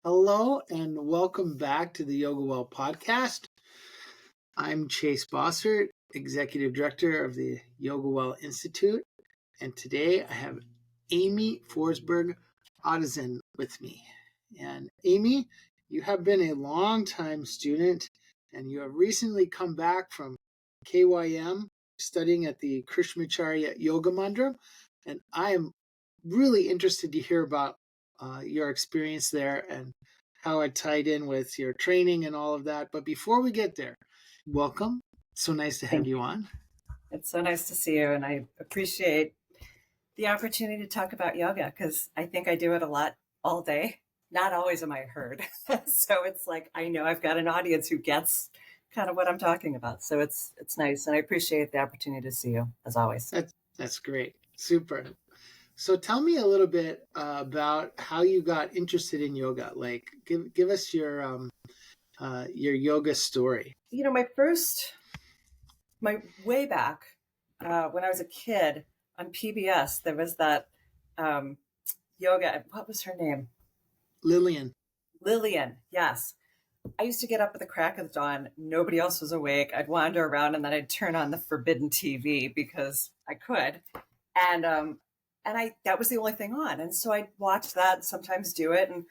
Hello and welcome back to the Yoga Well podcast. I'm Chase Bossert, Executive Director of the Yoga Well Institute, and today I have Aimee Forsberg Ottosen with me. And Aimee, you have been a long-time student and you have recently come back from KYM studying at the Kṛṣṇamacarya Yoga Mandarim, and I am really interested to hear about your experience there and how it tied in with your training and all of that. But before we get there, welcome. So nice to have Thank you you. on. It's so nice to see you, and I appreciate the opportunity to talk about yoga because I think I do it a lot all day. Not always am I heard. So it's like I know I've got an audience who gets kind of what I'm talking about. So it's nice, and I appreciate the opportunity to see you as always. That's great. Super. So tell me a little bit about how you got interested in yoga. Like, give us your yoga story. You know, my way back when I was a kid on PBS, there was that yoga. What was her name? Lillian. Lillian. Yes. I used to get up at the crack of dawn. Nobody else was awake. I'd wander around and then I'd turn on the forbidden TV because I could. And that was the only thing on. And so I'd watch that and sometimes do it. And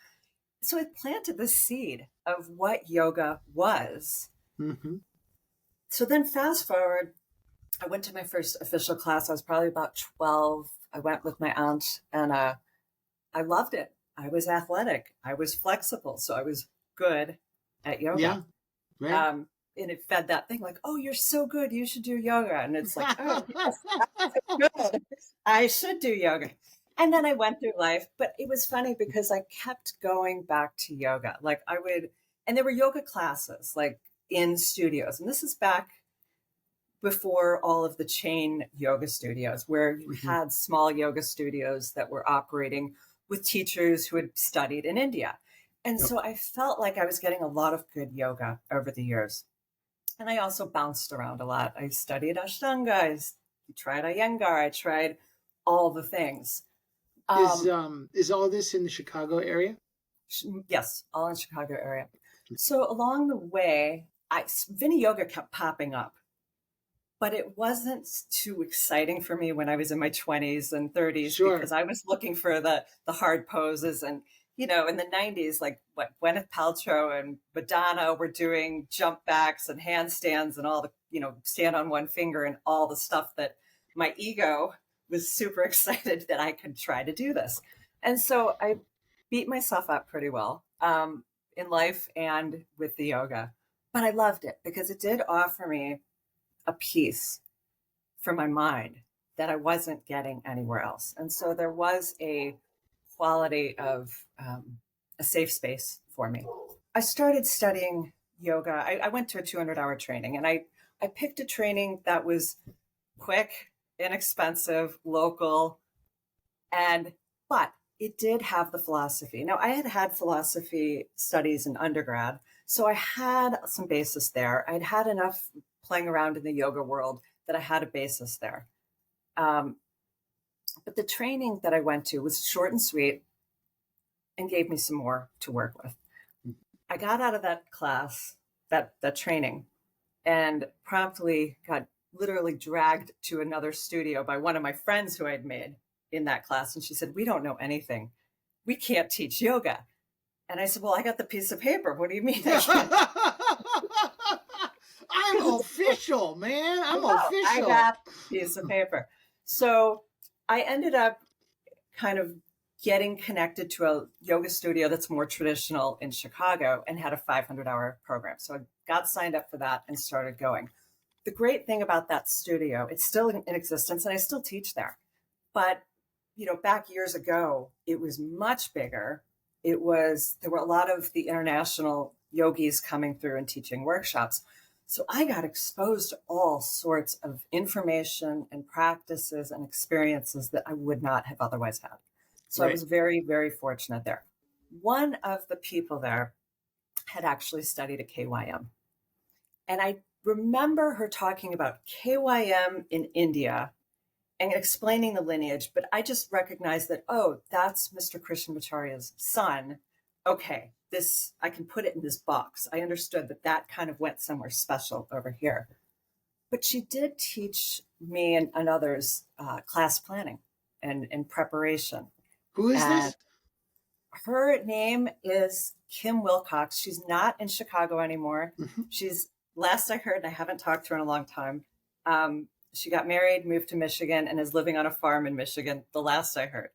so it planted the seed of what yoga was. Mm-hmm. So then fast forward, I went to my first official class. I was probably about 12. I went with my aunt and I loved it. I was athletic. I was flexible. So I was good at yoga. Yeah. Right. And it fed that thing like, oh, you're so good. You should do yoga. And it's like, oh, yes, I'm so good. I should do yoga. And then I went through life, but it was funny because I kept going back to yoga. Like and there were yoga classes like in studios. And this is back before all of the chain yoga studios where you had small yoga studios that were operating with teachers who had studied in India. And so I felt like I was getting a lot of good yoga over the years. And I also bounced around a lot. I studied Ashtanga, I tried Iyengar, I tried all the things. Is all this in the Chicago area? Yes, all in Chicago area. So along the way, Vinyasa kept popping up, but it wasn't too exciting for me when I was in my 20s and 30s because I was looking for the hard poses. And, you know, in the 90s, like what Gwyneth Paltrow and Madonna were doing jump backs and handstands and all the, you know, stand on one finger and all the stuff that my ego was super excited that I could try to do this. And so I beat myself up pretty well in life and with the yoga, but I loved it because it did offer me a peace for my mind that I wasn't getting anywhere else. And so there was a quality of a safe space for me. I started studying yoga. I went to a 200-hour training, and I picked a training that was quick, inexpensive, local, but it did have the philosophy. Now, I had philosophy studies in undergrad, so I had some basis there. I'd had enough playing around in the yoga world that I had a basis there. But the training that I went to was short and sweet and gave me some more to work with. I got out of that class, that training, and promptly got literally dragged to another studio by one of my friends who I'd made in that class. And she said, we don't know anything. We can't teach yoga. And I said, well, I got the piece of paper. What do you mean? I'm official, man. I'm official. I got a piece of paper. So I ended up kind of getting connected to a yoga studio that's more traditional in Chicago and had a 500-hour program. So I got signed up for that and started going. The great thing about that studio, it's still in existence and I still teach there. But, you know, back years ago, it was much bigger. There were a lot of the international yogis coming through and teaching workshops. So I got exposed to all sorts of information and practices and experiences that I would not have otherwise had. So I was very, very fortunate there. One of the people there had actually studied at KYM. And I remember her talking about KYM in India and explaining the lineage, but I just recognized that, oh, that's Mr. Kṛṣṇamacarya's son okay, this, I can put it in this box. I understood that that kind of went somewhere special over here. But she did teach me and others class planning and preparation. Who is And this? her name is Kim Wilcox. She's not in Chicago anymore. Mhm. She's, last I heard, and I haven't talked to her in a long time, she got married, moved to Michigan, and is living on a farm in Michigan, the last I heard.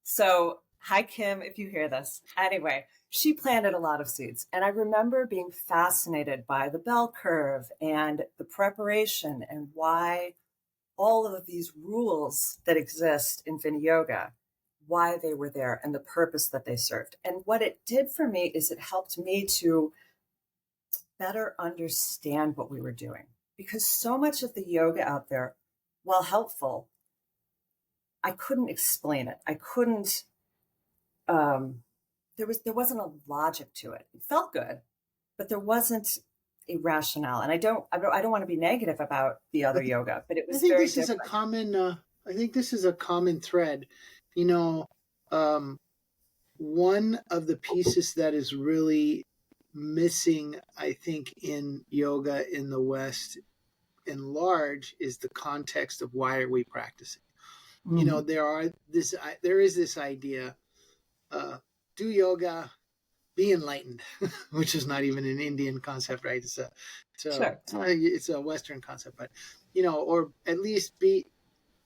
So, hi, Kim, if you hear this. Anyway, she planted a lot of seeds. And I remember being fascinated by the bell curve and the preparation and why all of these rules that exist in Vinyasa, why they were there and the purpose that they served. And what it did for me is it helped me to better understand what we were doing. Because so much of the yoga out there, while helpful, I couldn't explain it. I couldn't, there wasn't a logic to it. It felt good, but there wasn't a rationale. And I don't want to be negative about the other yoga, but it I was think very this is a different. common. I think this is a common thread. You know, one of the pieces that is really missing, I think, in yoga in the West in large is the context of why are we practicing. You know, there is this idea, do yoga, be enlightened, which is not even an Indian concept, right? Sure. It's a Western concept, but you know, or at least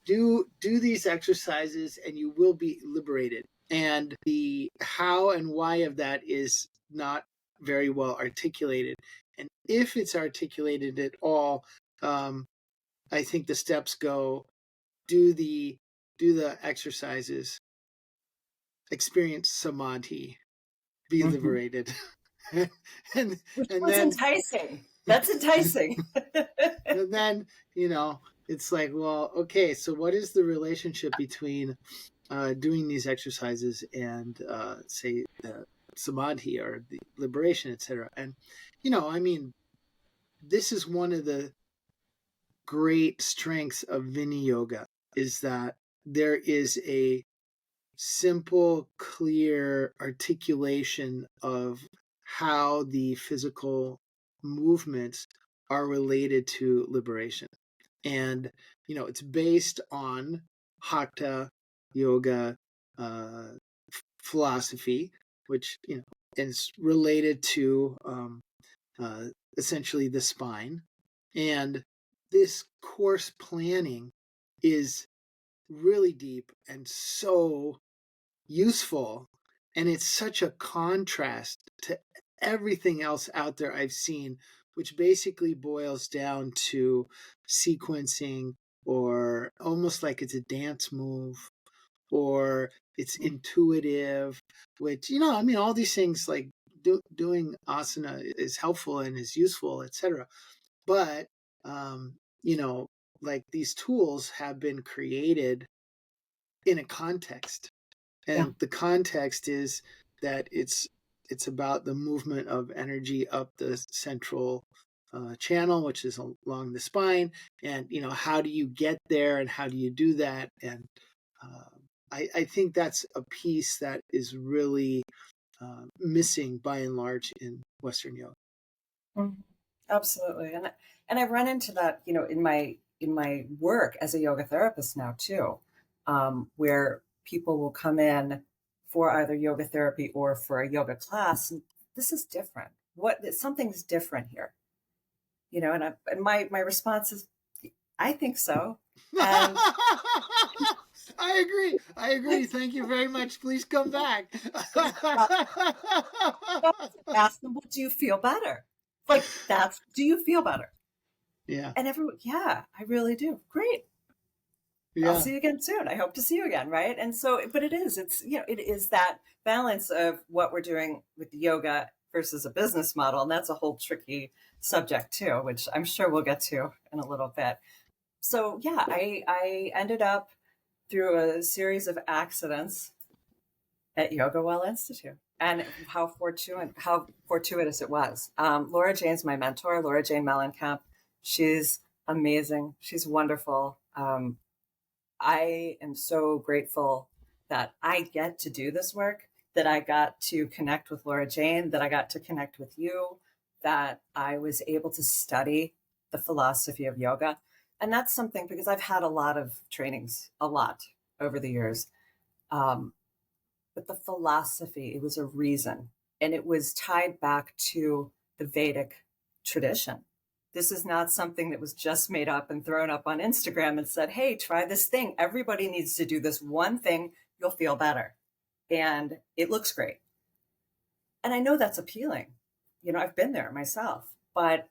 do these exercises and you will be liberated. And the how and why of that is not very well articulated. And if it's articulated at all, I think the steps go do the exercises, experience samadhi, be liberated, and Which and was then enticing. That's enticing. and then you know it's like, well, okay, so what is the relationship between doing these exercises and say samadhi or the liberation, etc. And you know, I mean, this is one of the great strengths of Vini Yoga is that there is a simple, clear articulation of how the physical movements are related to liberation. And, you know, it's based on Hatha yoga philosophy, which, you know, is related to uh, essentially the spine. And this course planning is really deep and so useful. And it's such a contrast to everything else out there I've seen, which basically boils down to sequencing or almost like it's a dance move or it's intuitive, which, you know, I mean, all these things like doing asana is helpful and is useful, etc. But, you know, like these tools have been created in a context, Yeah. and the context is that it's about the movement of energy up the central channel, which is along the spine, and you know, how do you get there and how do you do that? And I think that's a piece that is really missing by and large in Western yoga. Mhm. Absolutely. And I run into that, you know, in my work as a yoga therapist now too, where people will come in for either yoga therapy or for a yoga class. And this is different. Something's different here, you know, and my response is, I think so. And I agree. I agree. Thank you very much. Please come back. ask them, well, do you feel better? Like do you feel better? Yeah. And everyone, yeah, I really do. Great. I'll Yeah. see you again soon. I hope to see you again. Right. And so, but it's, you know, it is that balance of what we're doing with yoga versus a business model. And that's a whole tricky subject too, which I'm sure we'll get to in a little bit. So yeah, I ended up through a series of accidents at Yoga Well Institute, and how fortuitous it was. Laura Jane's my mentor, Laura Jane Mellencamp. She's amazing. She's wonderful. I am so grateful that I get to do this work, that I got to connect with Laura Jane, that I got to connect with you, that I was able to study the philosophy of yoga. And that's something, because I've had a lot of trainings, a lot over the years. But the philosophy, it was a reason. And it was tied back to the Vedic tradition. This is not something that was just made up and thrown up on Instagram and said, hey, try this thing. Everybody needs to do this one thing. You'll feel better. And it looks great. And I know that's appealing. I've been there myself, but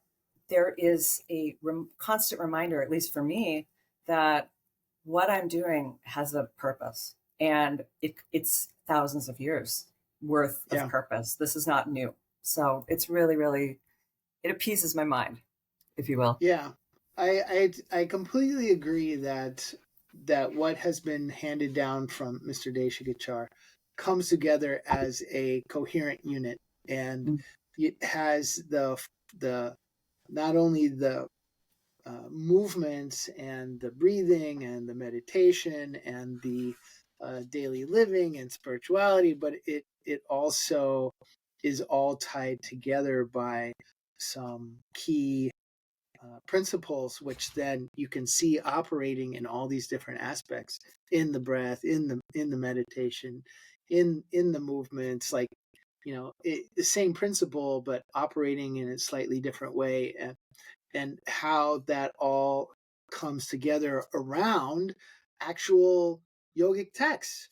there is a constant reminder, at least for me, that what I'm doing has a purpose, and it's thousands of years worth of purpose. This is not new. So it's really, really, it appeases my mind, if you will. Yeah. I completely agree that what has been handed down from Mr. Deshagachar comes together as a coherent unit, and it has the not only the movements and the breathing and the meditation and the daily living and spirituality, but it also is all tied together by some key principles, which then you can see operating in all these different aspects, in the breath, in the meditation, in the movements, like the same principle but operating in a slightly different way, and how that all comes together around actual yogic texts.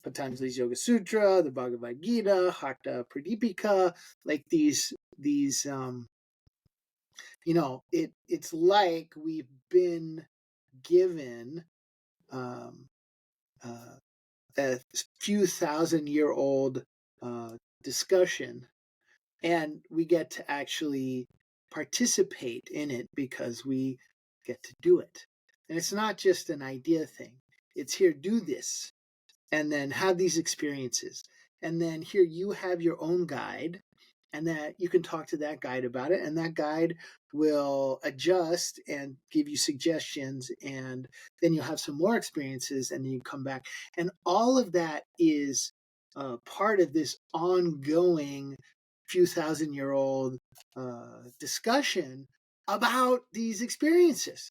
Patanjali's Yoga Sutra, the Bhagavad Gita, Hakta Pradipika, like these it's like we've been given a few thousand-year-old discussion, and we get to actually participate in it because we get to do it. And it's not just an idea thing. It's here, do this, and then have these experiences. And then here you have your own guide, and that you can talk to that guide about it, and that guide will adjust and give you suggestions, and then you'll have some more experiences, and then you come back. And all of that is part of this ongoing few thousand-year-old discussion about these experiences.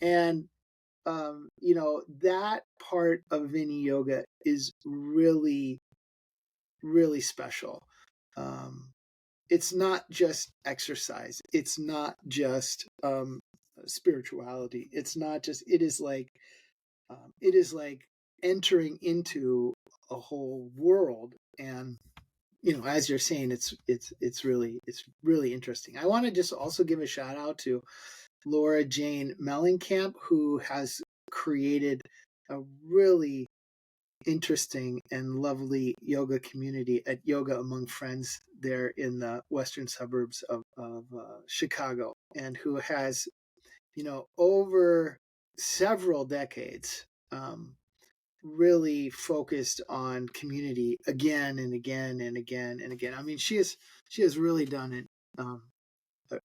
And that part of Vini Yoga is really, really special. It's not just exercise. It's not just spirituality. It's not just. It is like entering into a whole world. And as you're saying, it's really interesting. I want to just also give a shout out to Laura Jane Mellencamp, who has created a really interesting and lovely yoga community at Yoga Among Friends there in the western suburbs of Chicago, and who has, over several decades, really focused on community again and again and again and again. I mean, she has really done a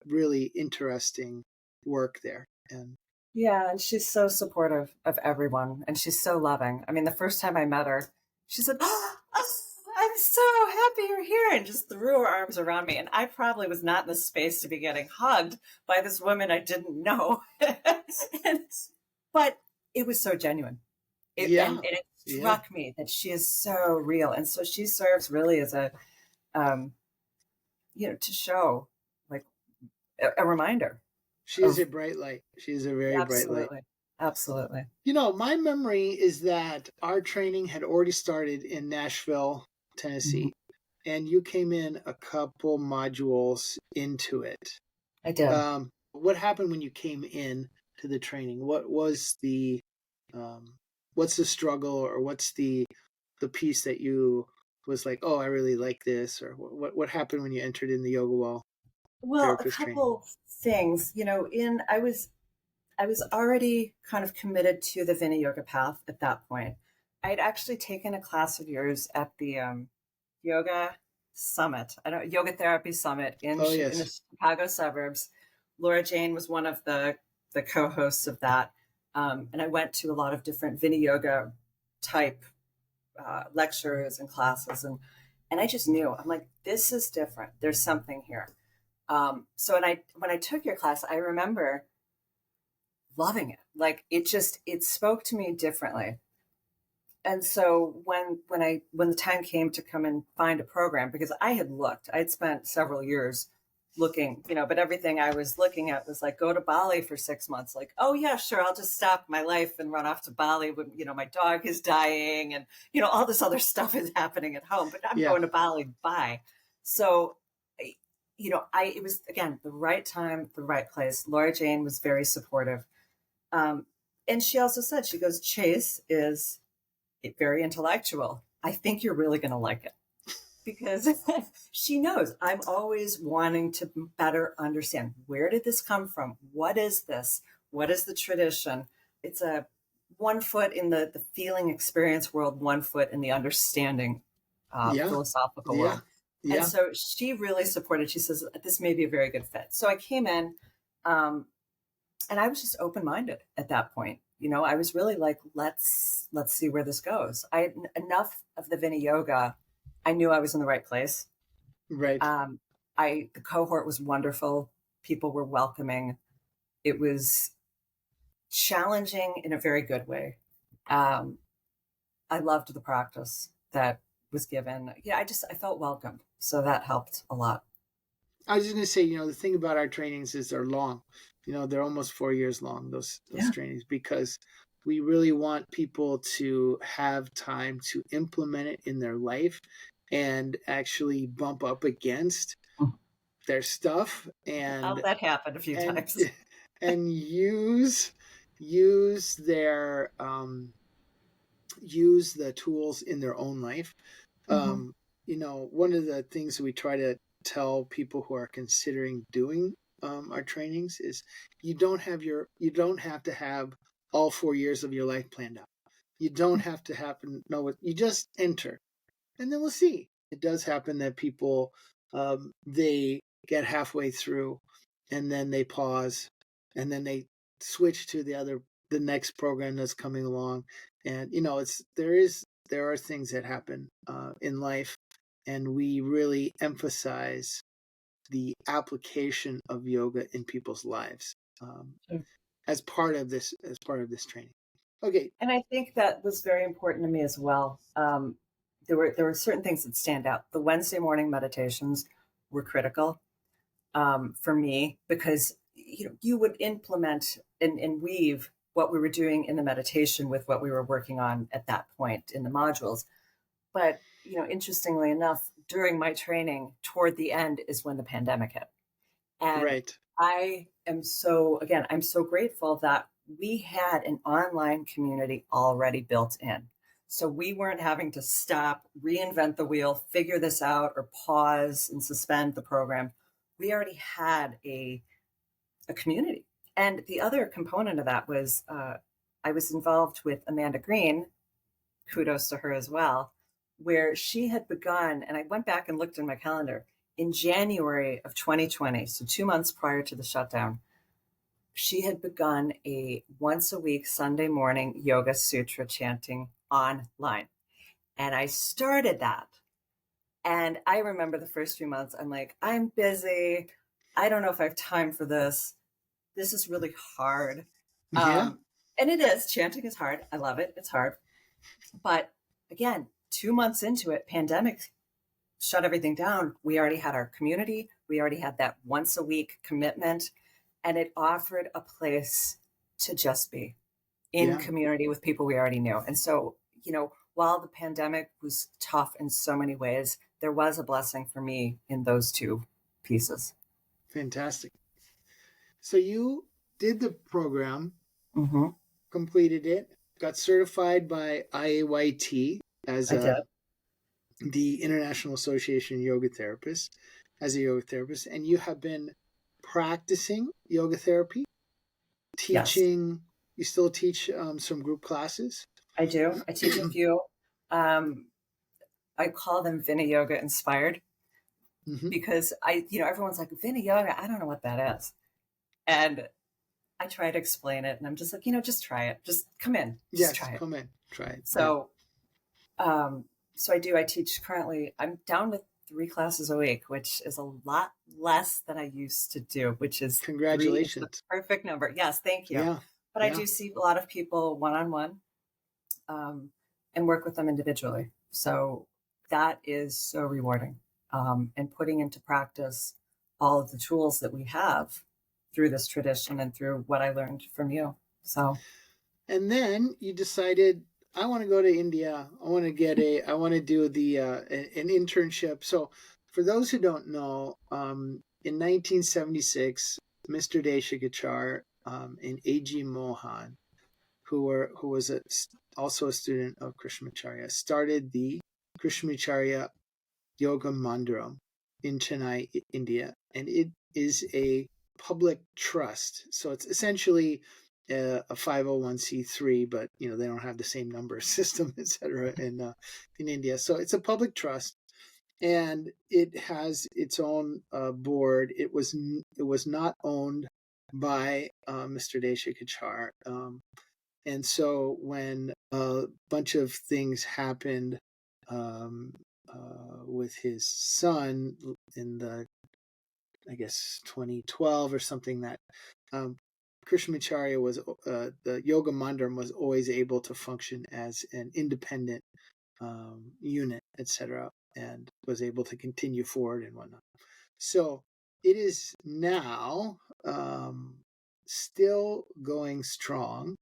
really interesting work there. And yeah, and she's so supportive of everyone, and she's so loving. I mean, the first time I met her, she said, oh, I'm so happy you're here, and just threw her arms around me. And I probably was not in the space to be getting hugged by this woman I didn't know. But it was so genuine. And it struck me that she is so real. And so she serves really as a, to show like a reminder. She is a bright light. She is a very bright light. Absolutely. My memory is that our training had already started in Nashville, Tennessee, and you came in a couple modules into it. I did. What happened when you came in to the training? What was the what's the struggle, or what's the piece that you was like, oh, I really like this, or what happened when you entered in the Yoga Well? Well, a couple things, I was already kind of committed to the Vini Yoga path at that point. I'd actually taken a class of yours at the Yoga Summit, Yoga Therapy Summit in the Chicago suburbs. Laura Jane was one of the co-hosts of that. And I went to a lot of different Vini Yoga type lectures and classes. And I just knew, I'm like, this is different. There's something here. So when I took your class, I remember loving it. Like it spoke to me differently. And so when the time came to come and find a program, because I had spent several years looking, but everything I was looking at was like, go to Bali for 6 months. Like, oh yeah, sure. I'll just stop my life and run off to Bali when, my dog is dying and, all this other stuff is happening at home, but I'm going to Bali. Bye. So, it was, again, the right time, the right place. Laura Jane was very supportive. And she also said, she goes, Chase is very intellectual. I think you're really going to like it, because she knows I'm always wanting to better understand, where did this come from? What is this? What is the tradition? It's a 1 foot in the feeling experience world, 1 foot in the understanding philosophical world. And so she really supported. She says, this may be a very good fit. So I came in, and I was just open-minded at that point. I was really like, let's see where this goes. I had enough of the Vini Yoga. I knew I was in the right place. Right. The cohort was wonderful. People were welcoming. It was challenging in a very good way. I loved the practice that was given. Yeah, I felt welcomed. So that helped a lot. I was just going to say, the thing about our trainings is they're long. They're almost 4 years long, those trainings, because we really want people to have time to implement it in their life and actually bump up against their stuff. And that happened a few times. And use their use the tools in their own life. One of the things we try to tell people who are considering doing our trainings is you don't have to have all 4 years of your life planned out. You don't have to know what you just enter, and then we'll see. It does happen that people they get halfway through, and then they pause, and then they switch to the next program that's coming along, and there are things that happen in life, and we really emphasize the application of yoga in people's lives as part of this training. Okay. And I think that was very important to me as well. There were certain things that stand out. The Wednesday morning meditations were critical for me, because you would implement and weave what we were doing in the meditation with what we were working on at that point in the modules. But interestingly enough, during my training, toward the end is when the pandemic hit. And right. I'm so grateful that we had an online community already built in. So we weren't having to stop, reinvent the wheel, figure this out, or pause and suspend the program. We already had a community. And the other component of that was I was involved with Amanda Green, kudos to her as well, where she had begun, and I went back and looked in my calendar, in January of 2020, so 2 months prior to the shutdown, she had begun a once a week Sunday morning yoga sutra chanting online. And I started that. And I remember the first few months, I'm like, I'm busy. I don't know if I have time for this. This is really hard. Yeah. And it is. Chanting is hard. I love it. It's hard. But again, 2 months into it, pandemic shut everything down. We already had our community. We already had that once a week commitment. And it offered a place to just be in community with people we already knew. And so, while the pandemic was tough in so many ways, there was a blessing for me in those two pieces. Fantastic. So you did the program, completed it, got certified by IAYT as the International Association of Yoga Therapists, as a yoga therapist, and you have been practicing yoga therapy, teaching. Yes. You still teach some group classes? I do. I teach a few. I call them Vini Yoga inspired, because everyone's like, Vini Yoga, I don't know what that is. And I try to explain it, and I'm just like, just try it. Just come in. Just try it. Come in. Try it. So So I teach currently, I'm down to 3 classes a week, which is a lot less than I used to do, which is 3 is the Congratulations. perfect number. Yes, thank you. Yeah. But I do see a lot of people one-on-one, and work with them individually. So that is so rewarding. And putting into practice all of the tools that we have through this tradition and through what I learned from you. So, and then you decided, I want to go to India. I want to do the an internship. So for those who don't know, in 1976, Mr. Deshikachar and A.G. Mohan, who was also a student of Kṛṣṇamacarya, started the Kṛṣṇamacarya Yoga Mandarim in Chennai, India, and it is a public trust. So it's essentially a 501c3, but they don't have the same number system, etc. in India. So it's a public trust, and it has its own board. It was not owned by Mr. Deshikachar. And so when a bunch of things happened with his son in I guess 2012 or something, that Kṛṣṇamacarya was the Yoga Mandarim was always able to function as an independent unit, etc., and was able to continue forward and whatnot. So it is now still going strong.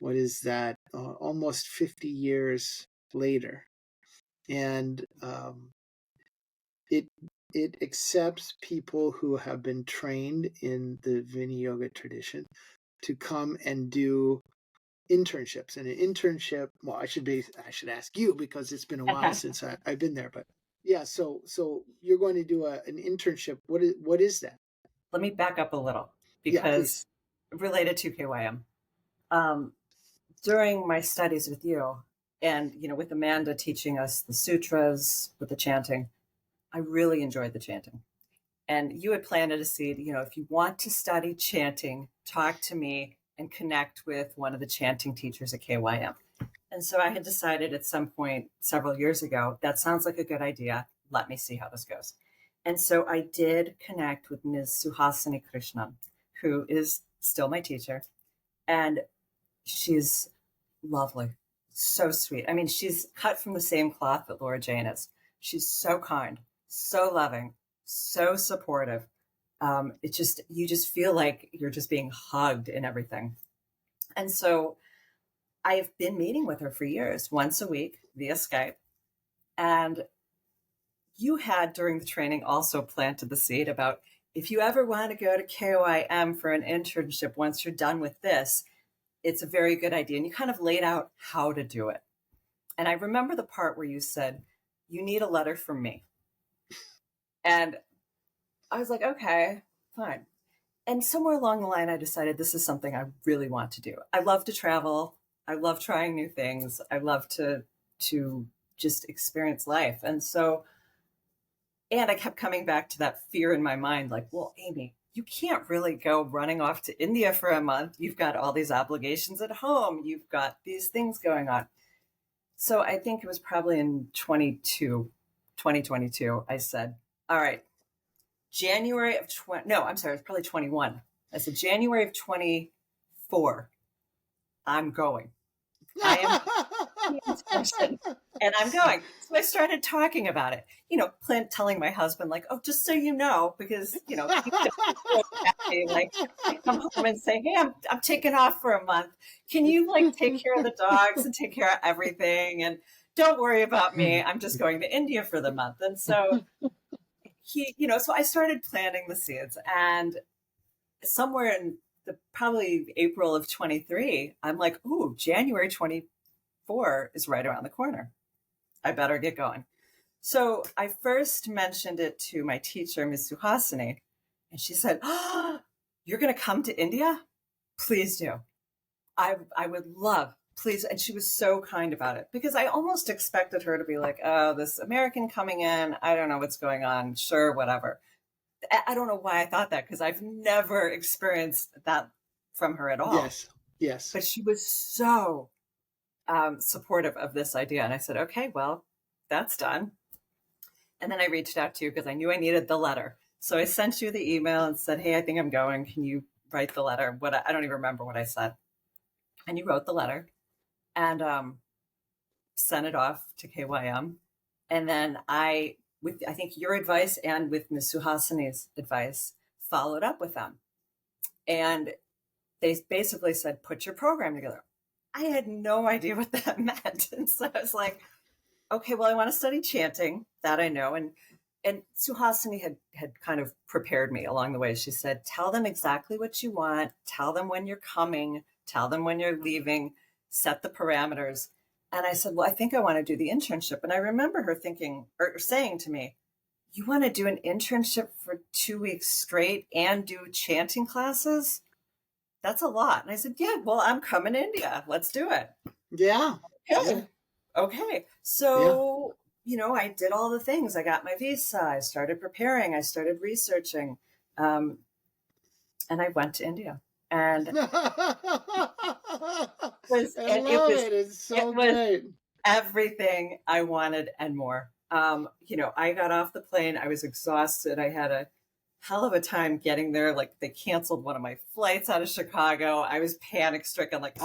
What is that? Almost 50 years later, and it accepts people who have been trained in the Vinaya Yoga tradition to come and do internships. And an internship, well, I should ask you, because it's been a while since I've been there. But yeah, so you're going to do an internship. What is that? let me back up a little, because related to KYM. During my studies with you, and with Amanda teaching us the sutras with the chanting, I really enjoyed the chanting. And you had planted a seed, if you want to study chanting, talk to me and connect with one of the chanting teachers at KYM. And so I had decided at some point several years ago, that sounds like a good idea. Let me see how this goes. And so I did connect with Ms. Suhasini Krishnan, who is still my teacher. And she's lovely, so sweet. I mean, she's cut from the same cloth that Laura Jane is. She's so kind, so loving, so supportive. You just feel like you're just being hugged and everything. And so I've been meeting with her for years, once a week via Skype. And you had, during the training, also planted the seed about, if you ever want to go to KOIM for an internship, once you're done with this, it's a very good idea. And you kind of laid out how to do it. And I remember the part where you said, you need a letter from me. And I was like, okay, fine. And somewhere along the line, I decided this is something I really want to do. I love to travel. I love trying new things. I love to just experience life. And I kept coming back to that fear in my mind, like, well, Aimee, you can't really go running off to India for a month. You've got all these obligations at home. You've got these things going on. So I think it was probably in 2022, I said, all right, it was probably 21. I said, January of 24, I'm going. I am intention, and I'm going. So I started talking about it, telling my husband, like, oh, just so you know, because, he like, I come home and say, hey, I'm taking off for a month. Can you take care of the dogs and take care of everything? And don't worry about me. I'm just going to India for the month. And so so I started planting the seeds, and somewhere in probably April of 23, I'm like, ooh, January 24 is right around the corner. I better get going. So I first mentioned it to my teacher, Ms. Suhasini, and she said, oh, you're going to come to India? Please do. I would love, please. And she was so kind about it, because I almost expected her to be like, oh, this American coming in, I don't know what's going on. Sure, whatever. I don't know why I thought that, because I've never experienced that from her at all. Yes. But she was so supportive of this idea. And I said, okay, well, that's done. And then I reached out to you because I knew I needed the letter. So I sent you the email and said, hey, I think I'm going. Can you write the letter? I don't even remember what I said. And you wrote the letter and sent it off to KYM. And then I think your advice and with Ms. Suhasini's advice, followed up with them. And they basically said, put your program together. I had no idea what that meant. And so I was like, okay, well, I want to study chanting, that I know. And Suhasini had kind of prepared me along the way. She said, tell them exactly what you want, tell them when you're coming, tell them when you're leaving, set the parameters. And I said, well, I think I want to do the internship. And I remember her thinking or saying to me, you want to do an internship for 2 weeks straight and do chanting classes? That's a lot. And I said, yeah, well, I'm coming to India. Let's do it. Yeah. Okay. Okay. So, I did all the things. I got my visa. I started preparing. I started researching. And I went to India. And I love it. It's so great. Everything I wanted and more. I got off the plane. I was exhausted. I had a hell of a time getting there. Like, they canceled one of my flights out of Chicago. I was panic stricken. Like,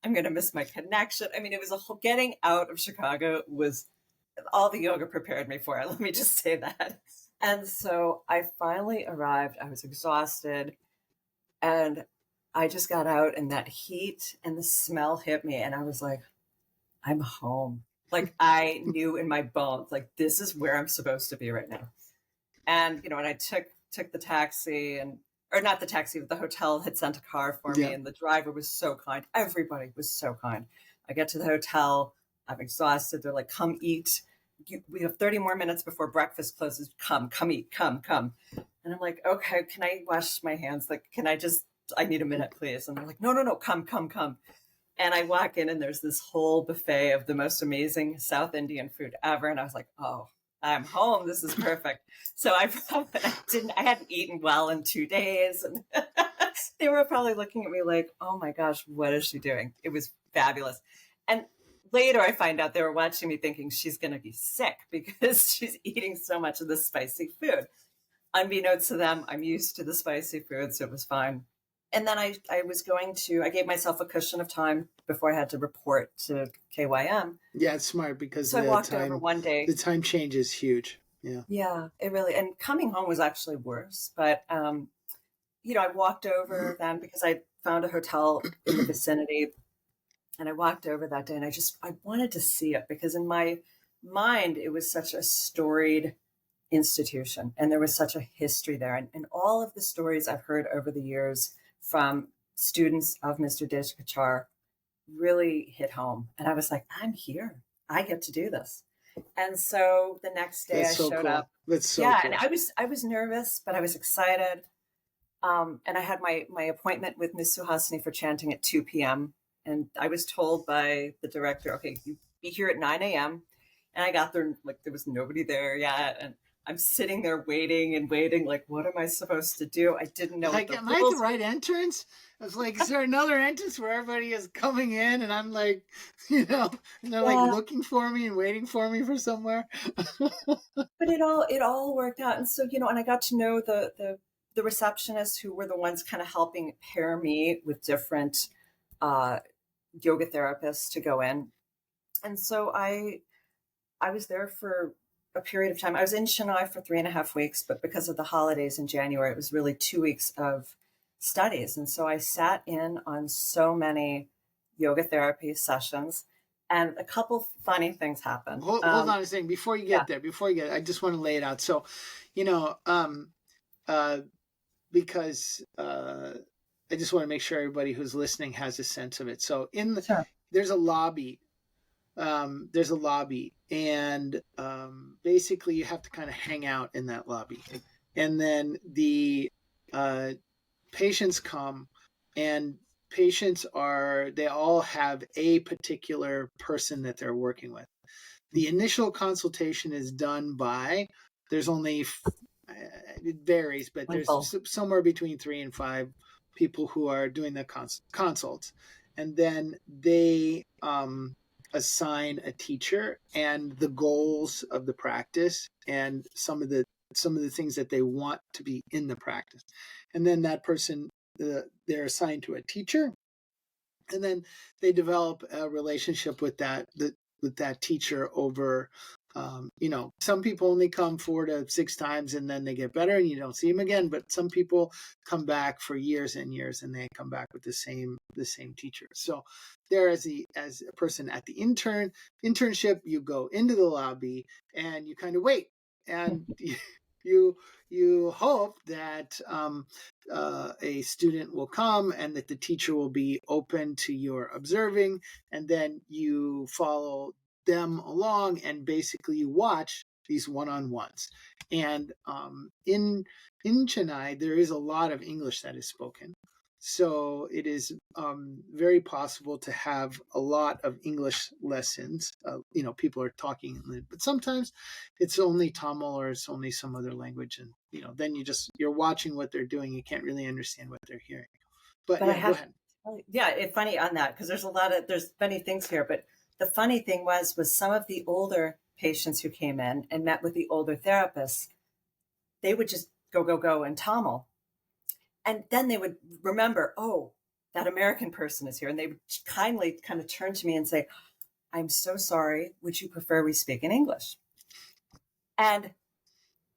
I'm going to miss my connection. I mean, it was getting out of Chicago was all the yoga prepared me for it. Let me just say that. And so I finally arrived. I was exhausted and I just got out and that heat and the smell hit me. And I was like, I'm home. Like, I knew in my bones, like, this is where I'm supposed to be right now. And, and I took the taxi or not the taxi, but the hotel had sent a car for me and the driver was so kind. Everybody was so kind. I get to the hotel. I'm exhausted. They're like, come eat. We have 30 more minutes before breakfast closes. Come eat, come. And I'm like, okay, can I wash my hands? Like, I need a minute, please. And they're like, no, come. And I walk in and there's this whole buffet of the most amazing South Indian food ever. And I was like, oh, I'm home. This is perfect. So I hadn't eaten well in 2 days. And they were probably looking at me like, oh my gosh, what is she doing? It was fabulous. And later I find out they were watching me thinking she's going to be sick because she's eating so much of this spicy food. Unbeknownst to them, I'm used to the spicy food, so it was fine. And then I gave myself a cushion of time before I had to report to KYM. Yeah, it's smart because I walked over one day. The time change is huge. Yeah. Yeah, it really, and coming home was actually worse. But, I walked over then because I found a hotel in the vicinity and I walked over that day and I wanted to see it because in my mind, it was such a storied institution and there was such a history there. And all of the stories I've heard over the years from students of Mr. Deshkachar really hit home. And I was like, I'm here. I get to do this. And so the next day I showed up. That's so cool. And I was nervous, but I was excited. And I had my appointment with Ms. Suhasini for chanting at 2 p.m. And I was told by the director, okay, you be here at 9 a.m. And I got there, like, there was nobody there yet. And I'm sitting there waiting, like, what am I supposed to do? I didn't know. Like, am I at the right entrance? I was like, is there another entrance where everybody is coming in and I'm like, and they're like looking for me and waiting for me for somewhere. But it all worked out. And so, and I got to know the receptionists who were the ones kind of helping pair me with different yoga therapists to go in. And so I was there for a period of time. I was in Chennai for 3.5 weeks, but because of the holidays in January, it was really 2 weeks of studies. And so I sat in on so many yoga therapy sessions and a couple funny things happened. Hold on a second. Before you get there, I just want to lay it out. So, because I just want to make sure everybody who's listening has a sense of it. So there's a lobby. And basically you have to kind of hang out in that lobby. And then the patients come and they all have a particular person that they're working with. The initial consultation is done by, there's only, it varies, but there's somewhere between 3 and 5 people who are doing the consults. And then they assign a teacher and the goals of the practice and some of the things that they want to be in the practice. And then that person, they're assigned to a teacher, and then they develop a relationship with that teacher over, some people only come 4 to 6 times and then they get better and you don't see them again. But some people come back for years and years and they come back with the same teacher. So there, as a person at the internship, you go into the lobby and you kind of wait, and you hope that a student will come and that the teacher will be open to your observing, and then you follow them along and basically you watch these one-on-ones. And in Chennai, there is a lot of English that is spoken. So it is very possible to have a lot of English lessons. People are talking, but sometimes it's only Tamil or it's only some other language. And, then you're watching what they're doing. You can't really understand what they're hearing. But yeah, go ahead. Yeah, it's funny on that, because there's funny things here. But the funny thing was some of the older patients who came in and met with the older therapists, they would just go in Tamil. And then they would remember, oh, that American person is here. And they would kindly kind of turn to me and say, I'm so sorry. Would you prefer we speak in English? And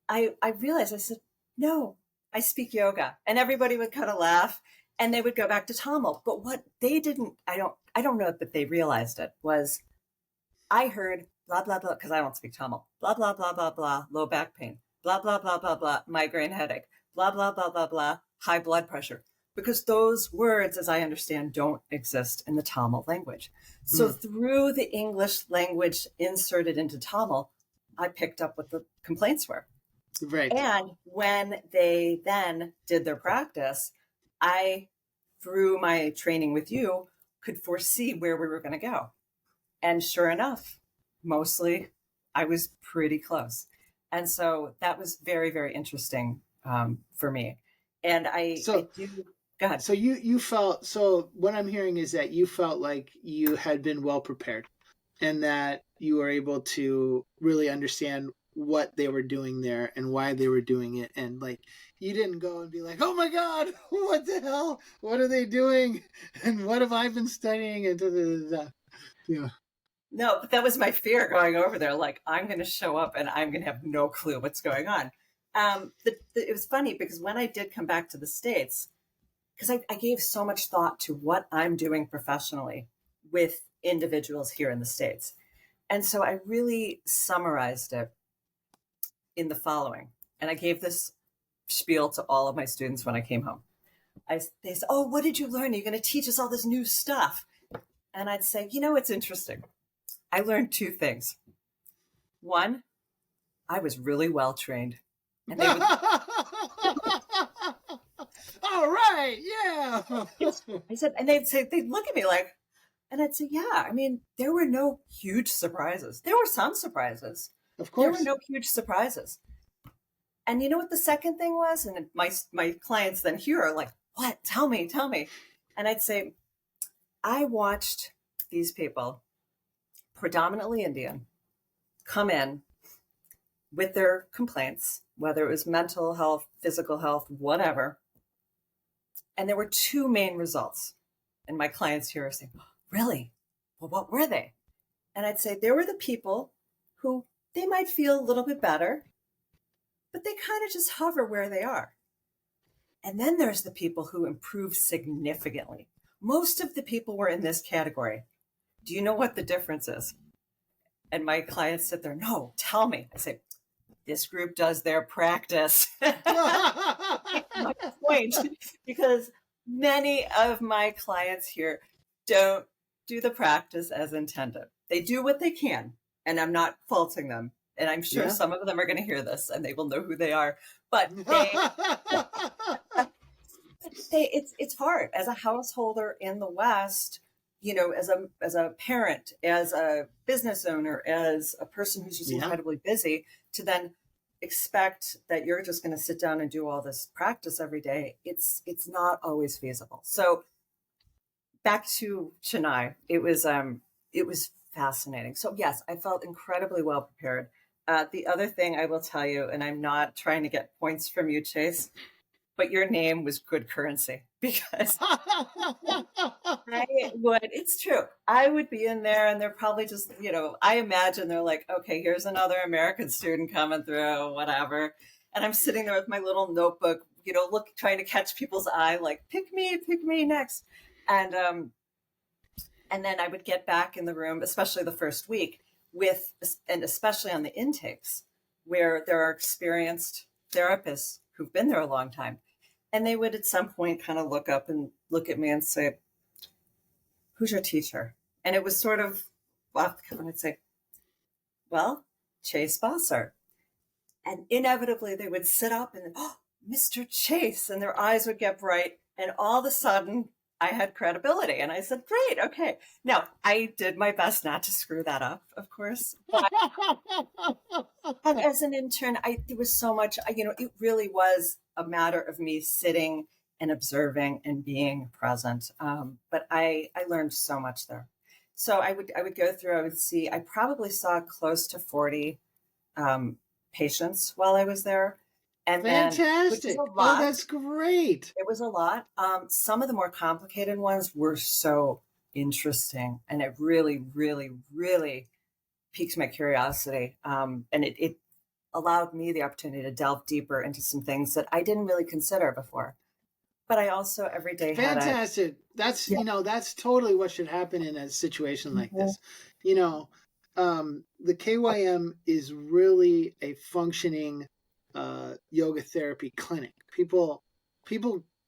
I realized, I said, no, I speak yoga. And everybody would kind of laugh and they would go back to Tamil. But what they didn't, I don't know that they realized it, was I heard blah, blah, blah, because I don't speak Tamil, blah, blah, blah, blah, blah, low back pain, blah, blah, blah, blah, blah, migraine headache, blah, blah, blah, blah, blah, high blood pressure. Because those words, as I understand, don't exist in the Tamil language. So through the English language inserted into Tamil, I picked up what the complaints were. Right. And when they then did their practice, I, through my training with you, could foresee where we were going to go. And sure enough, mostly I was pretty close. And so that was very, very interesting for me. And I do. Go ahead. So you felt, so what I'm hearing is that you felt like you had been well prepared and that you were able to really understand what they were doing there and why they were doing it. And like, you didn't go and be like, oh my God, what the hell? What are they doing? And what have I been studying? And yeah. No, but that was my fear going over there. Like, I'm going to show up and I'm going to have no clue what's going on. It was funny because when I did come back to the States, because I gave so much thought to what I'm doing professionally with individuals here in the States. And so I really summarized it in the following. And I gave this spiel to all of my students when I came home. They said, oh, what did you learn? You're going to teach us all this new stuff. And I'd say, it's interesting. I learned 2 things. One, I was really well trained. And they would... All right, yeah. I said, and they'd look at me like, and I'd say, yeah, I mean, there were no huge surprises. There were some surprises. Of course. There were no huge surprises. And you know what the second thing was? And my clients then here are like, what? Tell me. And I'd say, I watched these people, predominantly Indian, come in with their complaints, whether it was mental health, physical health, whatever. And there were 2 main results. And my clients here are saying, really? Well, what were they? And I'd say there were the people who they might feel a little bit better, but they kind of just hover where they are. And then there's the people who improve significantly. Most of the people were in this category. Do you know what the difference is? And my clients sit there, no, tell me. I say, this group does their practice. My point, because many of my clients here don't do the practice as intended. They do what they can, and I'm not faulting them. And I'm sure some of them are going to hear this and they will know who they are. But it's hard as a householder in the West, as a parent, as a business owner, as a person who's just incredibly busy, to then expect that you're just going to sit down and do all this practice every day. It's not always feasible. So back to Chennai, it was fascinating. So yes, I felt incredibly well prepared. The other thing I will tell you, and I'm not trying to get points from you, Chase, but your name was good currency because it's true. I would be in there and they're probably just, I imagine they're like, okay, here's another American student coming through, whatever. And I'm sitting there with my little notebook, trying to catch people's eye, like, pick me next. And then I would get back in the room, especially the first week and especially on the intakes where there are experienced therapists who've been there a long time. And they would at some point kind of look up and look at me and say, who's your teacher? And it was sort of off the cuff, and I'd say, well, Chase Bossart. And inevitably they would sit up and, oh, Mr. Chase, and their eyes would get bright. And all of a sudden I had credibility. And I said, great, okay. Now, I did my best not to screw that up, of course. But as an intern, there was so much, it really was a matter of me sitting and observing and being present. But I learned so much there. So I would go through, I probably saw close to 40 patients while I was there. And fantastic. Then, oh, that's great. It was a lot. Some of the more complicated ones were so interesting, and it really, really, really piqued my curiosity. And it allowed me the opportunity to delve deeper into some things that I didn't really consider before. But I also every day fantastic. That's that's totally what should happen in a situation like this. The KYM is really a functioning yoga therapy clinic. People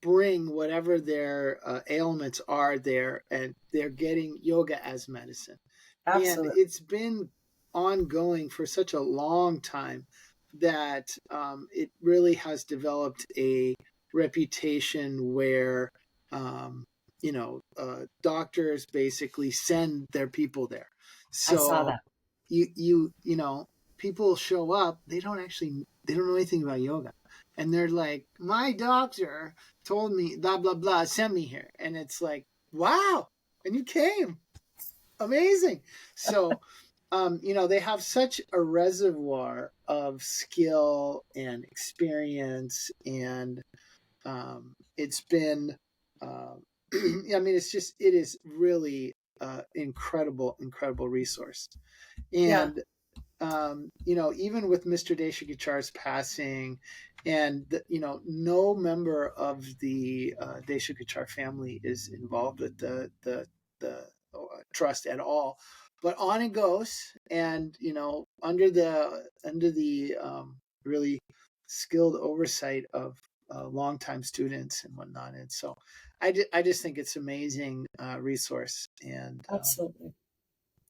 bring whatever their ailments are there, and they're getting yoga as medicine. Absolutely. And it's been ongoing for such a long time that it really has developed a reputation where doctors basically send their people there. So I saw that. People show up, they don't know anything about yoga, and they're like, my doctor told me blah blah blah, sent me here. And it's like, wow, and you came, amazing. So they have such a reservoir of skill and experience, and it's been it is really incredible resource. And even with Mr. Deshakachar's passing, and no member of the Deshakachar family is involved with the trust at all, but on it goes, and under the really skilled oversight of longtime students and whatnot. And so I just think it's amazing resource, and absolutely,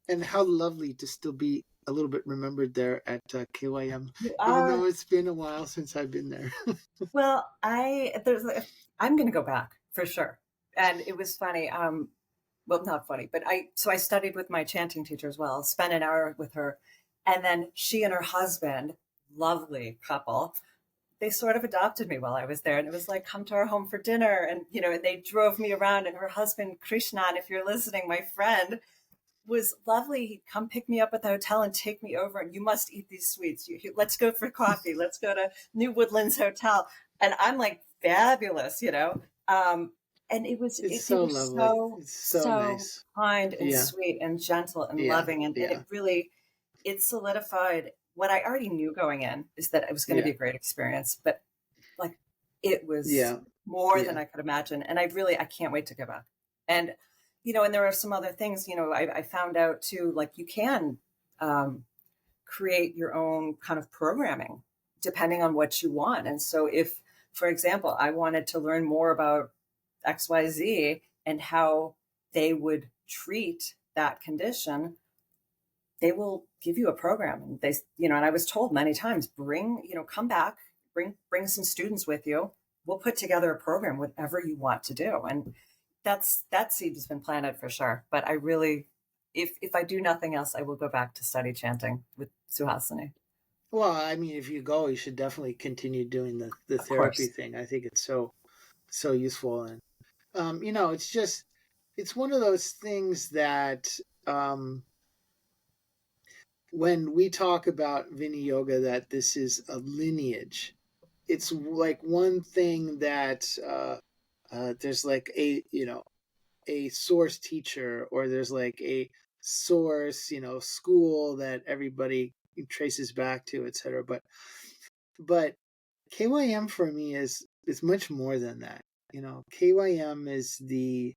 and how lovely to still be a little bit remembered there at KYM, even though it's been a while since I've been there. Well, I'm going to go back for sure. And it was funny. Well, not funny, but I studied with my chanting teacher as well, spent an hour with her. And then she and her husband, lovely couple, they sort of adopted me while I was there. And it was like, come to our home for dinner. And, and they drove me around, and her husband, Kṛṣṇa, if you're listening, my friend, was lovely. He'd come pick me up at the hotel and take me over, and you must eat these sweets. Let's go for coffee. Let's go to New Woodlands Hotel. And I'm like, fabulous, and it was so lovely. It's so nice, kind and sweet and gentle and loving. And it solidified what I already knew going in, is that it was going to be a great experience. But like, it was more than I could imagine. And I can't wait to go back. And, and there are some other things, I found out too, like you can create your own kind of programming depending on what you want. And so if, for example, I wanted to learn more about XYZ and how they would treat that condition, they will give you a program. And they, and I was told many times, come back, bring some students with you. We'll put together a program, whatever you want to do. And that seed has been planted for sure. But I really, if I do nothing else, I will go back to study chanting with Suhasini. Well, I mean, if you go, you should definitely continue doing the therapy thing. I think it's so useful. And, it's one of those things that, when we talk about Vinaya Yoga, that this is a lineage, it's like one thing that there's like a, a source teacher, or there's like a source, school that everybody traces back to, etc. But KYM for me is much more than that. KYM is the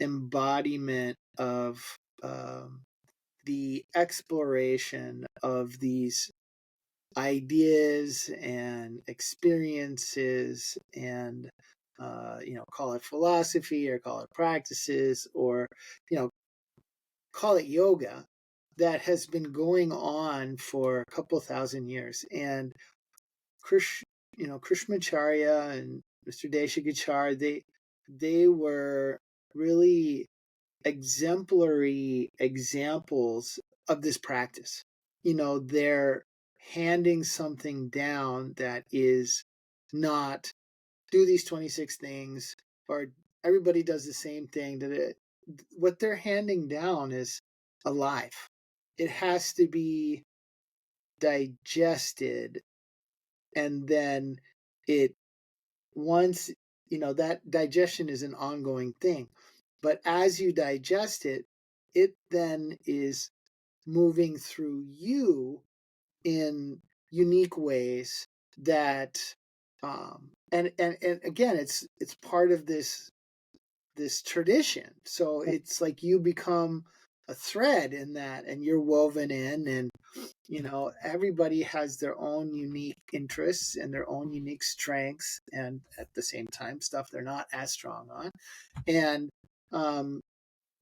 embodiment of the exploration of these ideas and experiences, and call it philosophy, or call it practices, or call it yoga, that has been going on for a couple thousand years. And Kṛṣṇamacarya and Mr. Deshagachar, they were really exemplary examples of this practice. They're handing something down that is not do these 26 things, or everybody does the same thing. What they're handing down is alive. It has to be digested, and then once that digestion is an ongoing thing, but as you digest it, it then is moving through you in unique ways that and again, it's part of this tradition. So it's like you become a thread in that, and you're woven in, and everybody has their own unique interests and their own unique strengths, and at the same time stuff they're not as strong on.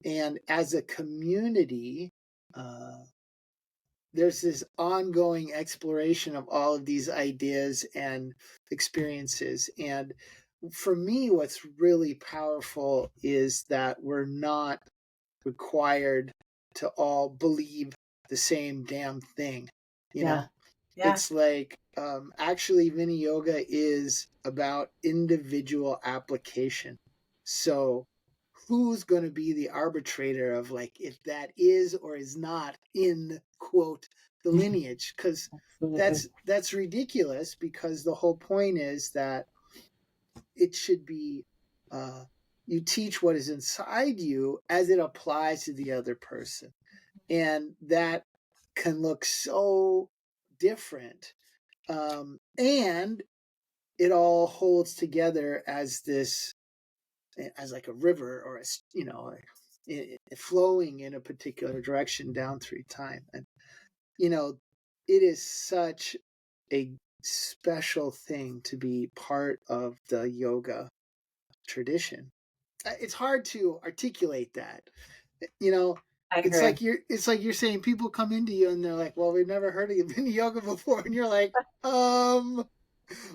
And as a community, there's this ongoing exploration of all of these ideas and experiences. And for me, what's really powerful is that we're not required to all believe the same damn thing. Yeah. It's like actually Vinaya Yoga is about individual application. So who's going to be the arbitrator of like if that is or is not in quote the lineage? Because that's ridiculous, because the whole point is that it should be you teach what is inside you as it applies to the other person, and that can look so different, and it all holds together as like a river, or flowing in a particular direction down through time. And it is such a special thing to be part of the yoga tradition. It's hard to articulate that. I It's agree. like you're saying, people come into you and they're like, well, we've never heard of Vinaya Yoga before, and you're like,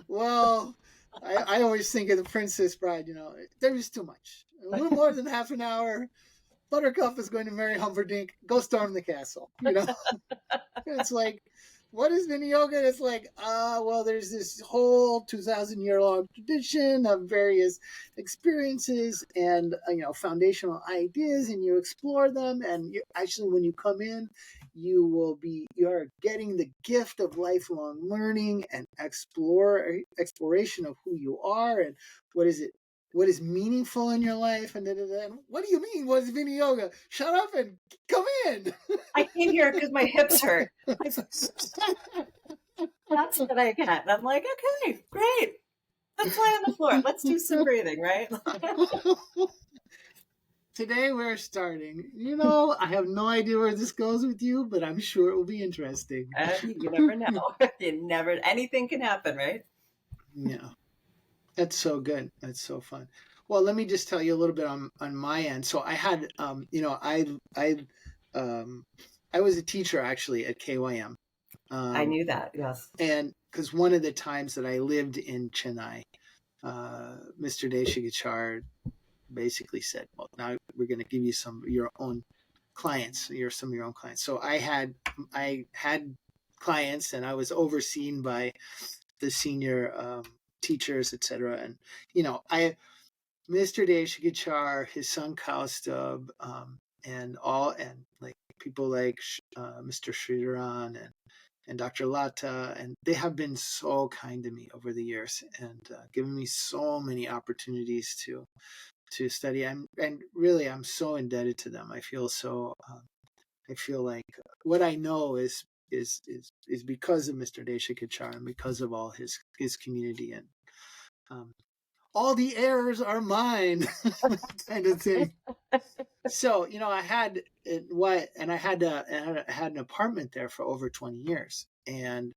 well, I always think of the Princess Bride. There is too much. A little more than half an hour. Buttercup is going to marry Humperdinck. Go storm the castle. It's like, what is Vinaya Yoga? It's like, well, there's this whole 2,000-year-long tradition of various experiences and foundational ideas, and you explore them. And actually, when you come in, you are getting the gift of lifelong learning and exploration of who you are and what is meaningful in your life, and what do you mean? What is Vinaya Yoga? Shut up and come in. I came here because my hips hurt. That's what I get. And I'm like, okay, great. Let's lie on the floor. Let's do some breathing, right? Today we're starting. I have no idea where this goes with you, but I'm sure it will be interesting. You never know. Anything can happen, right? Yeah. That's so good. That's so fun. Well, let me just tell you a little bit on my end. So I had, I was a teacher actually at KYM. I knew that, yes. And because one of the times that I lived in Chennai, Mr. Deshagachar basically said, well, now we're going to give you some of your own clients. Some of your own clients. So I had clients, and I was overseen by the senior teachers, etc. And Mr. Deshagachar, his son Kaustubh, and like people like Mr. Sridharan and Dr. Lata, and they have been so kind to me over the years and given me so many opportunities to study. And really, I'm so indebted to them. I feel so. I feel like what I know is because of Mr. Deshakachar and because of all his community, and all the errors are mine kind of thing. So, I had I had an apartment there for over 20 years. And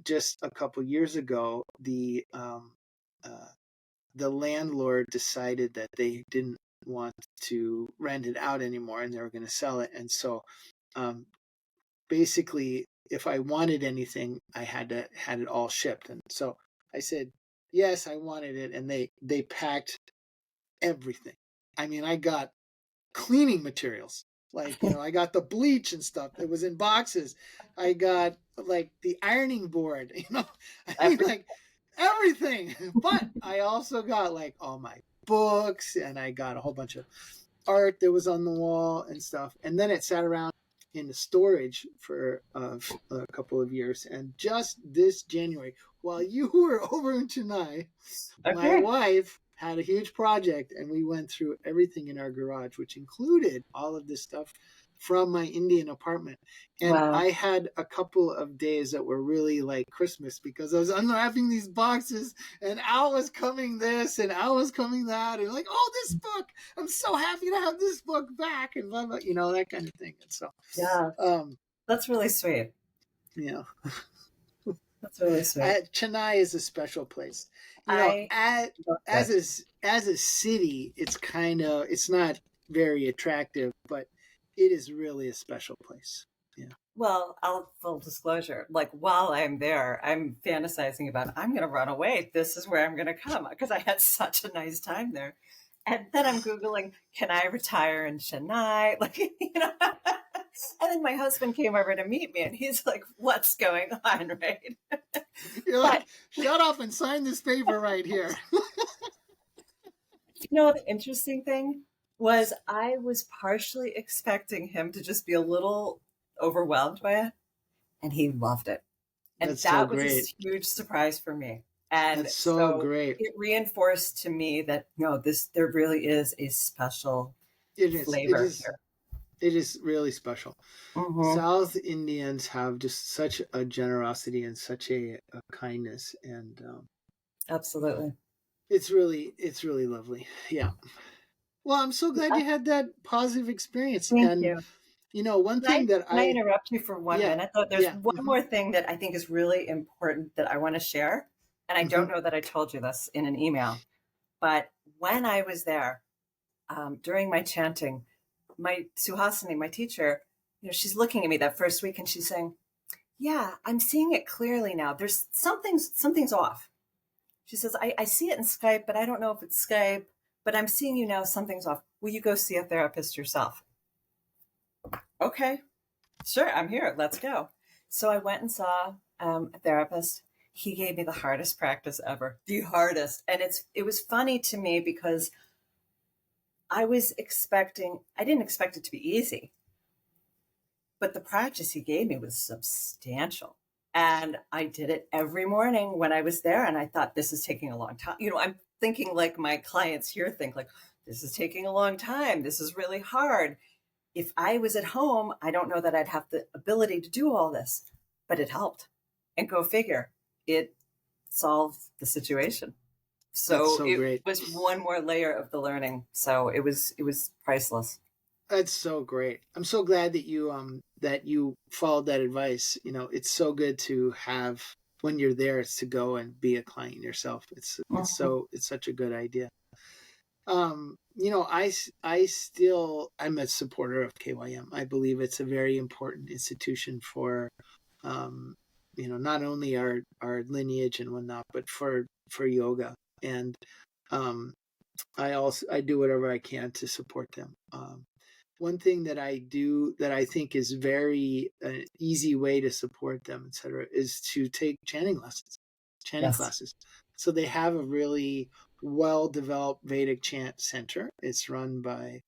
just a couple years ago, the landlord decided that they didn't want to rent it out anymore and they were going to sell it. And so, basically, if I wanted anything, I had it all shipped. And so I said, yes, I wanted it. And they packed everything. I mean, I got cleaning materials. Like, I got the bleach and stuff. It was in boxes. I got like the ironing board, I mean, like everything. But I also got like all my books, and I got a whole bunch of art that was on the wall and stuff. And then it sat around in the storage for a couple of years. And just this January, while you were over in Chennai, my wife had a huge project, and we went through everything in our garage, which included all of this stuff from my Indian apartment. And I had a couple of days that were really like Christmas, because I was unwrapping these boxes, and Al was coming this and Al was coming that, and like, oh, this book, I'm so happy to have this book back, and blah, blah, that kind of thing. And so, that's really sweet. That's really sweet. Chennai is a special place. As a city, it's not very attractive, but it is really a special place. Yeah. Well, full disclosure, like while I'm there, I'm fantasizing about, I'm going to run away. This is where I'm going to come, because I had such a nice time there. And then I'm Googling, can I retire in Chennai? Like, and then my husband came over to meet me, and he's like, what's going on, right? You're like, shut up and sign this paper right here. The interesting thing was, I was partially expecting him to just be a little overwhelmed by it, and he loved it. And that was a huge surprise for me. And that's so great. It reinforced to me that there really is a special flavor here. It is really special. Mm-hmm. South Indians have just such a generosity and such a kindness, and absolutely, it's really lovely. Yeah. Well, I'm so glad you had that positive experience. Thank you. One thing that Can I interrupt you for 1 minute? There's one more thing that I think is really important that I want to share. And I don't know that I told you this in an email, but when I was there, during my chanting, my Suhasini, my teacher, she's looking at me that first week, and she's saying, yeah, I'm seeing it clearly now. There's something's off. She says, I see it in Skype, but I don't know if it's Skype, but I'm seeing you now, something's off. Will you go see a therapist yourself? Okay, sure, I'm here. Let's go. So I went and saw a therapist. He gave me the hardest practice ever, the hardest. And it was funny to me, because I didn't expect it to be easy, but the practice he gave me was substantial. And I did it every morning when I was there. And I thought, this is taking a long time. I'm thinking like my clients here think, like, this is taking a long time. This is really hard. If I was at home, I don't know that I'd have the ability to do all this, but it helped. And go figure, it solved the situation. So it was one more layer of the learning. So it was priceless. That's so great. I'm so glad that you followed that advice. It's so good to have, when you're there, it's to go and be a client yourself. It's such a good idea. I'm a supporter of KYM. I believe it's a very important institution for, not only our lineage and whatnot, but for yoga. And I do whatever I can to support them. One thing that I do that I think is very easy way to support them, etc., is to take chanting classes. So they have a really well-developed Vedic chant center. It's run by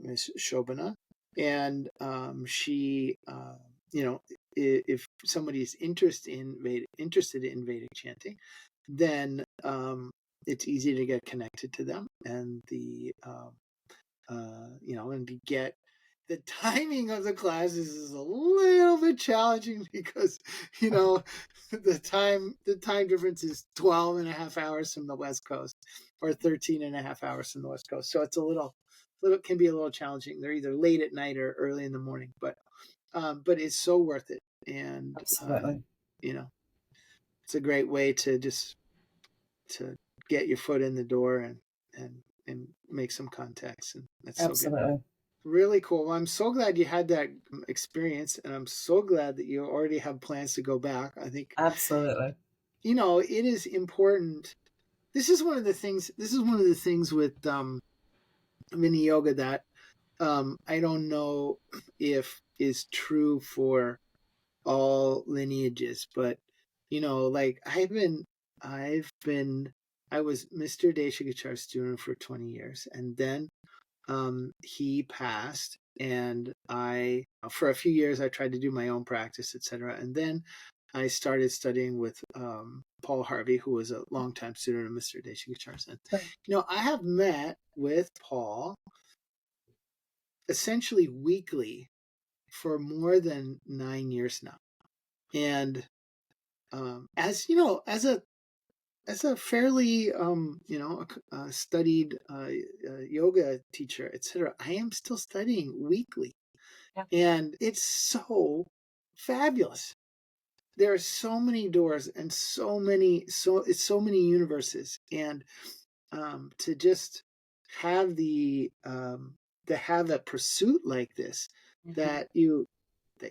Ms. Shobana, And she, if somebody's interested in Vedic chanting, then it's easy to get connected to them, and and to get the timing of the classes is a little bit challenging because the time difference is 12 and a half hours from the West Coast, or 13 and a half hours from the West Coast. So it's can be a little challenging. They're either late at night or early in the morning, but it's so worth it. And Absolutely. it's a great way to get your foot in the door and make some contacts. And that's so good. Absolutely. Really cool. Well, I'm so glad you had that experience, and I'm so glad that you already have plans to go back. I think Absolutely. it is important. This is one of the things with Vini Yoga that I don't know if is true for all lineages, but like I was Mr. Deshagachar's student for 20 years, and then he passed, and for a few years I tried to do my own practice, etc. And then I started studying with Paul Harvey, who was a longtime student of Mr. Deshagachar's. And I have met with Paul essentially weekly for more than 9 years now. And as a fairly studied yoga teacher, etc., I am still studying weekly. Yeah. And it's so fabulous. There are so many doors and so many universes, and to just have have a pursuit like this, that you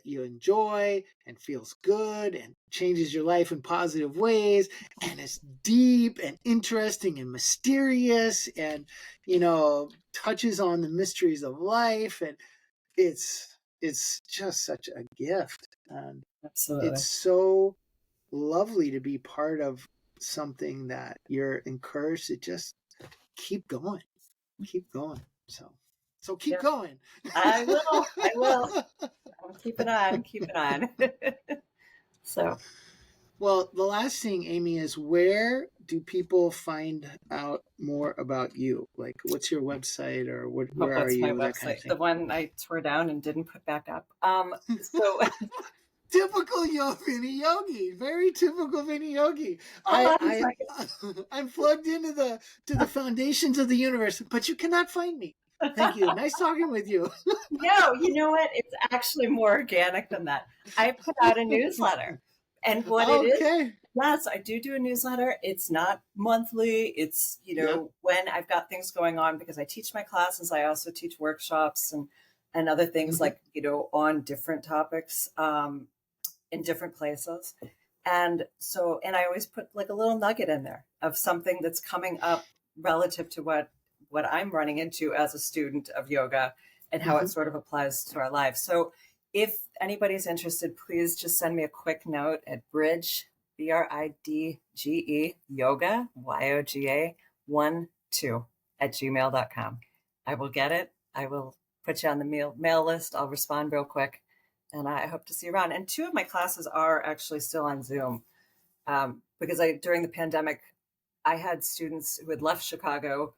enjoy and feels good and changes your life in positive ways, and it's deep and interesting and mysterious, and touches on the mysteries of life, and it's just such a gift. And Absolutely. it's so lovely to be part of something that you're encouraged to just keep going. So keep going. I will. Keep it on. So, well, the last thing, Aimee, is where do people find out more about you? Like, what's your website, or where are you? My that website, kind of thing. The one I tore down and didn't put back up. So typical Vini Yogi, very typical Vini Yogi. I'm plugged into the foundations of the universe, but you cannot find me. Thank you. Nice talking with you. No, you know what? It's actually more organic than that. I put out a newsletter, and what it is, yes, I do a newsletter. It's not monthly. It's when I've got things going on, because I teach my classes. I also teach workshops and other things like on different topics in different places. And so, and I always put like a little nugget in there of something that's coming up relative to what I'm running into as a student of yoga, and how it sort of applies to our lives. So if anybody's interested, please just send me a quick note at bridge, BRIDGE, yoga, YOGA, 12 at gmail.com. I will get it. I will put you on the mail list. I'll respond real quick, and I hope to see you around. And 2 of my classes are actually still on Zoom, because during the pandemic, I had students who had left Chicago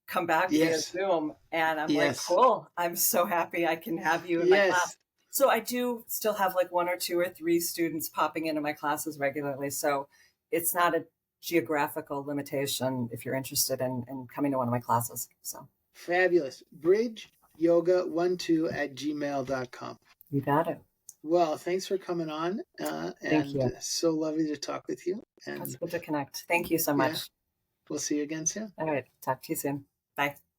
come back via Zoom, and I'm like, cool, I'm so happy I can have you in my class. So I do still have like 1 or 2 or 3 students popping into my classes regularly. So it's not a geographical limitation if you're interested in coming to one of my classes. So fabulous. Bridge yoga 12 at gmail.com. You got it. Well, thanks for coming on. Thank you. So lovely to talk with you. And it's good to connect. Thank you so much. We'll see you again soon. All right. Talk to you soon. Bye.